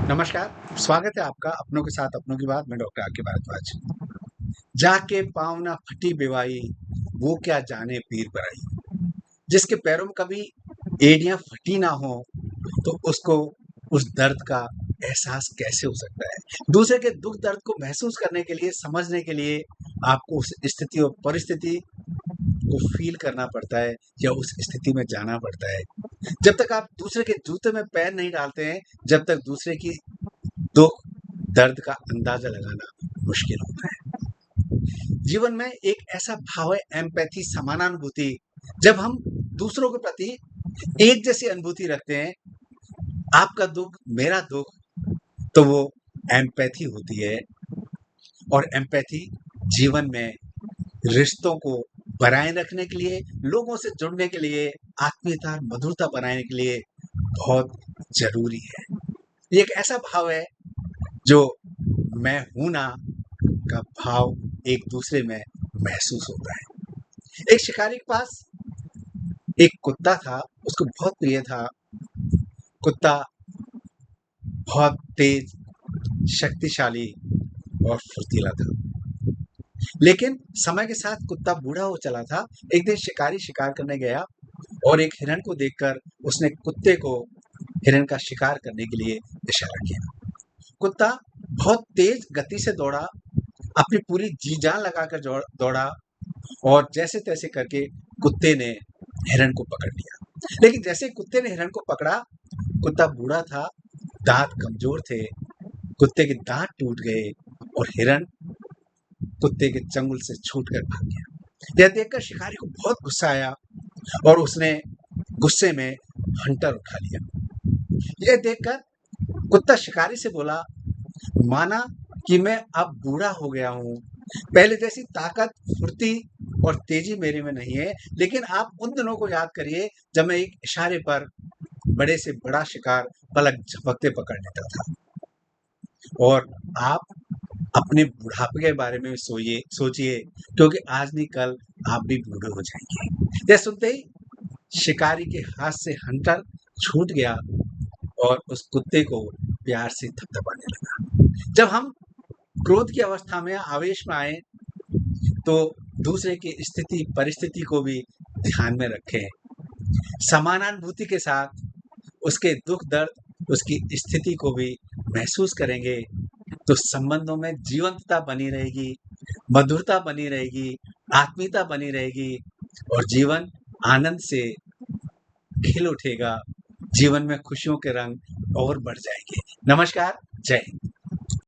नमस्कार, स्वागत है आपका अपनों के साथ अपनों की बात में डॉक्टर आके भारद्वाज। जाके पाँव ना फटी बेवाई, वो क्या जाने पीर पराई। जिसके पैरों में कभी एड़ियाँ फटी ना हो, तो उसको उस दर्द का एहसास कैसे हो सकता है? दूसरे के दुःख दर्द को महसूस करने के लिए, समझने के लिए आपको उस स्थिति और परिस्थिति को फ़ील करना पड़ता है या उस स्थिति में जाना पड़ता है। जब तक आप दूसरे के जूते में पैर नहीं डालते हैं, जब तक दूसरे की दुःख, दर्द का अंदाज़ा लगाना मुश्किल होता है। जीवन में एक ऐसा भाव है एम्पैथी समानानुभूति। जब हम दूसरों के प्रति एक जैसी अनुभूति रखते हैं, आपका दुःख, मेरा दुःख, तो वो एम्पैथी होती है और एम्पैथी जीवन में रिश्तों को बनाए रखने के लिए, लोगों से जुड़ने के लिए, आत्मीयता, मधुरता बनाने के लिए बहुत ज़रूरी है। ये एक ऐसा भाव है जो मैं हूँ ना का भाव एक दूसरे में महसूस होता है। एक शिकारी के पास एक कुत्ता था, उसको बहुत प्रिय था। कुत्ता बहुत तेज, शक्तिशाली और फुर्तीला था। लेकिन समय के साथ कुत्ता बूढ़ा हो चला था। एक दिन शिकारी शिकार करने गया और एक हिरण को देखकर उसने कुत्ते को हिरण का शिकार करने के लिए इशारा किया। कुत्ता बहुत तेज गति से दौड़ा, अपनी पूरी जी जान लगाकर दौड़ा और जैसे-तैसे करके कुत्ते ने हिरण को पकड़ लिया। लेकिन जैसे ही कुत्ते ने हिरण को पकड़ा, कुत्ता बूढ़ा था, दाँत कमज़ोर थे, कुत्ते के दाँत टूट गए और हिरण कुत्ते के चंगुल से छूटकर भाग गया। यह देखकर शिकारी को बहुत गुस्सा आया और उसने गुस्से में हंटर उठा लिया। यह देखकर कुत्ता शिकारी से बोला, माना कि मैं अब बूढ़ा हो गया हूँ। पहले जैसी ताकत, फुर्ती और तेजी मेरे में नहीं है, लेकिन आप उन दिनों को याद करिए जब मैं एक इशारे पर बड़े से बड़ा शिकार पलक झपकते पकड़ लेता था। और आप अपने बुढ़ापे के बारे में सोचिए, क्योंकि आज नहीं कल आप भी बूढ़े हो जाएँगे। यह सुनते ही शिकारी के हाथ से हंटर छूट गया और उस कुत्ते को प्यार से थपथपाने लगा। जब हम क्रोध की अवस्था में, आवेश में आएँ, तो दूसरे की स्थिति, परिस्थिति को भी ध्यान में रखें। समानानुभूति के साथ उसके दुःख दर्द, उसकी स्थिति को भी महसूस करेंगे, तो संबंधों में जीवंतता बनी रहेगी, मधुरता बनी रहेगी, आत्मीयता बनी रहेगी और जीवन आनंद से खिल उठेगा। जीवन में खुशियों के रंग और बढ़ जाएँगे। नमस्कार, जय हिंद।